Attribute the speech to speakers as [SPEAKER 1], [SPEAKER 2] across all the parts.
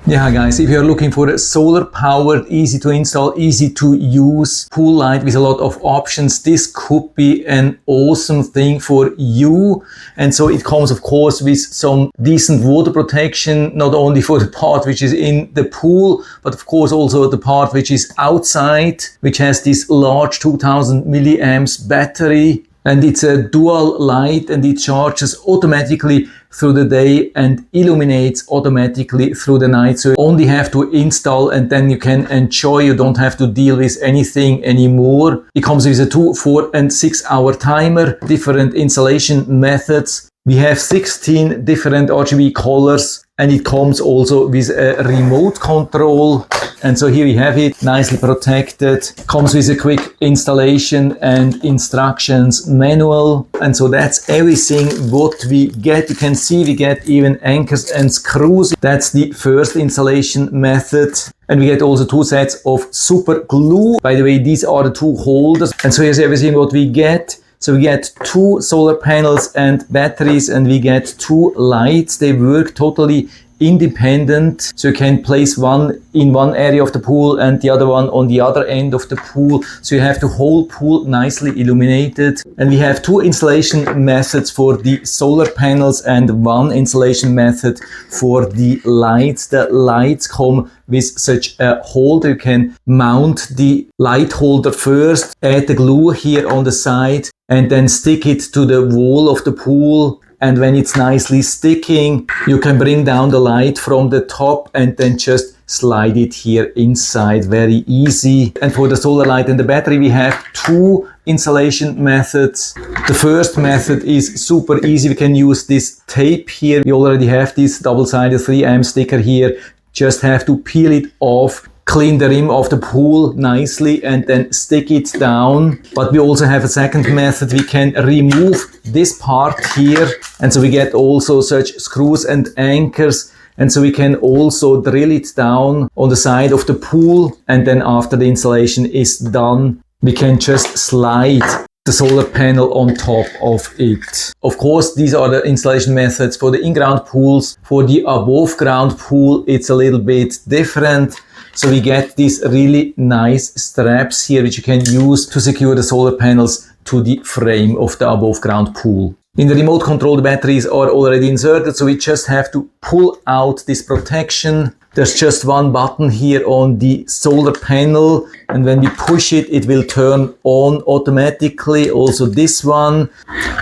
[SPEAKER 1] Yeah guys, if you're looking for a solar powered, easy to install, easy to use pool light with a lot of options, this could be an awesome thing for you. And so it comes of course with some decent water protection, not only for the part which is in the pool, but of course also the part which is outside, which has this large 2000 milliamps battery. And it's a dual light and it charges automatically through the day and illuminates automatically through the night. So you only have to install and then you can enjoy. You don't have to deal with anything anymore. It comes with a 2, 4 and 6 hour timer, different installation methods. We have 16 different RGB colors and it comes also with a remote control. And so here we have it, nicely protected. Comes with a quick installation and instructions manual. And so that's everything what we get. You can see we get even anchors and screws. That's the first installation method. And we get also 2 sets of super glue. By the way, these are the 2 holders. And so here's everything what we get. So we get 2 solar panels and batteries and we get 2 lights. They work totally independent. So you can place one in one area of the pool and the other one on the other end of the pool. So you have the whole pool nicely illuminated. And we have 2 installation methods for the solar panels and 1 installation method for the lights. The lights come with such a holder. You can mount the light holder first, add the glue here on the side and then stick it to the wall of the pool. And when it's nicely sticking, you can bring down the light from the top and then just slide it here inside. Very easy. And for the solar light and the battery, we have 2 installation methods. The first method is super easy. We can use this tape here. We already have this double-sided 3M sticker here. Just have to peel it off, clean the rim of the pool nicely and then stick it down. But we also have a second method. We can remove this part here. And so we get also such screws and anchors. And so we can also drill it down on the side of the pool. And then after the installation is done, we can just slide the solar panel on top of it. Of course, these are the installation methods for the in-ground pools. For the above ground pool, it's a little bit different. So we get these really nice straps here, which you can use to secure the solar panels to the frame of the above ground pool. In the remote control, the batteries are already inserted, so we just have to pull out this protection. There's just one button here on the solar panel, and when we push it, it will turn on automatically. Also this one.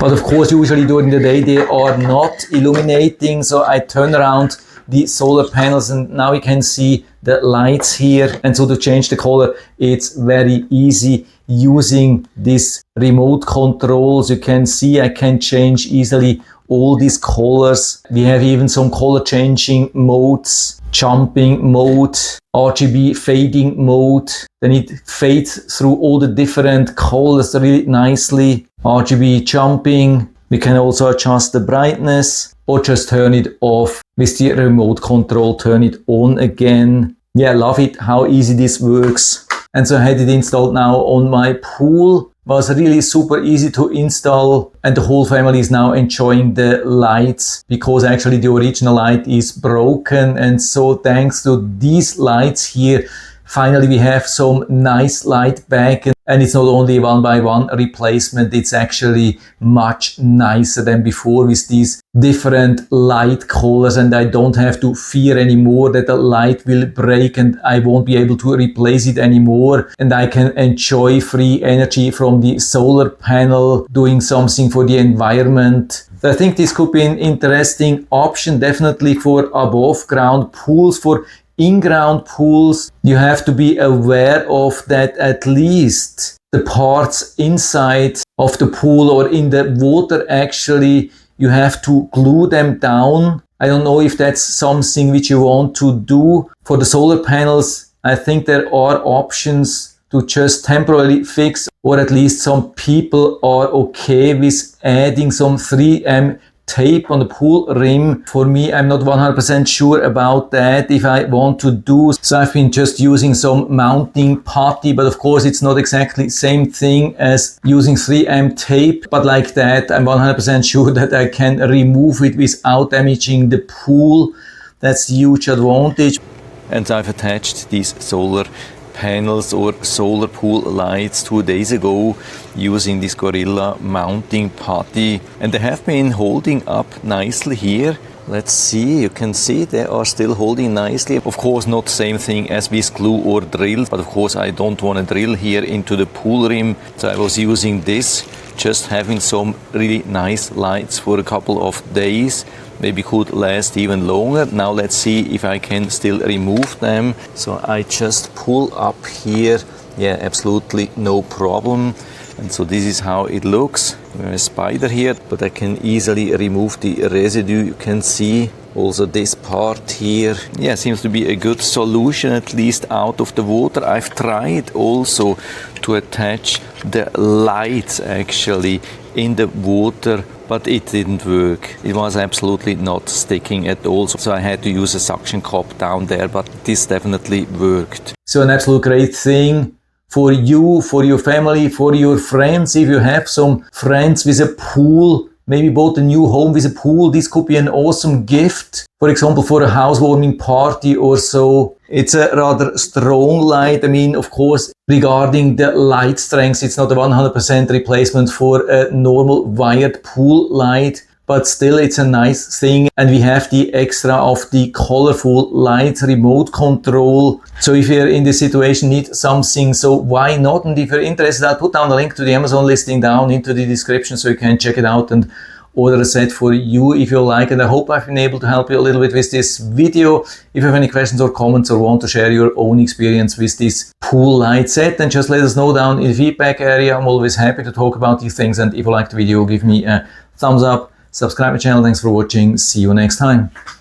[SPEAKER 1] But of course, usually during the day, they are not illuminating. So I turn around the solar panels and now you can see the lights here. And so to change the color, it's very easy using this remote controls. You can see I can change easily all these colors. We have even some color changing modes, jumping mode, RGB fading mode. Then it fades through all the different colors really nicely. RGB jumping. We can also adjust the brightness or just turn it off with the remote control, turn it on again. Yeah, love it how easy this works. And so I had it installed now on my pool. Was really super easy to install and the whole family is now enjoying the lights because actually the original light is broken. And so thanks to these lights here, finally we have some nice light back. And it's not only 1x1 replacement, it's actually much nicer than before with these different light colors. And I don't have to fear anymore that the light will break and I won't be able to replace it anymore. And I can enjoy free energy from the solar panel, doing something for the environment. I think this could be an interesting option, definitely for above ground pools. For in-ground pools, you have to be aware of that at least the parts inside of the pool or in the water, actually, you have to glue them down. I don't know if that's something which you want to do. For the solar panels, I think there are options to just temporarily fix, or at least some people are okay with adding some 3M tape on the pool rim. For me, I'm not 100% sure about that if I want to do. So I've been just using some mounting putty, but of course it's not exactly the same thing as using 3M tape. But like that, I'm 100% sure that I can remove it without damaging the pool. That's the huge advantage. And I've attached these solar panels or solar pool lights 2 days ago using this Gorilla mounting putty, and they have been holding up nicely here. Let's see, you can see they are still holding nicely. Of course not the same thing as with glue or drill, but of course I don't want to drill here into the pool rim, so I was using this, just having some really nice lights for a couple of days. Maybe could last even longer. Now let's see if I can still remove them. So I just pull up here. Yeah, absolutely no problem. And so this is how it looks. A spider here, but I can easily remove the residue. You can see also this part here. Yeah, seems to be a good solution, at least out of the water. I've tried also to attach the lights actually in the water, but it didn't work. It was absolutely not sticking at all. So I had to use a suction cup down there, but this definitely worked. So an absolute great thing for you, for your family, for your friends. If you have some friends with a pool, maybe bought a new home with a pool, this could be an awesome gift. For example, for a housewarming party or so. It's a rather strong light. I mean, of course, regarding the light strength, it's not a 100% replacement for a normal wired pool light, but still it's a nice thing. And we have the extra of the colorful light remote control. So if you're in this situation, need something, so why not? And if you're interested, I'll put down the link to the Amazon listing down into the description so you can check it out and order a set for you if you like. And I hope I've been able to help you a little bit with this video. If you have any questions or comments or want to share your own experience with this pool light set, then just let us know down in the feedback area. I'm always happy to talk about these things. And if you like the video, give me a thumbs up, subscribe my channel. Thanks for watching. See you next time.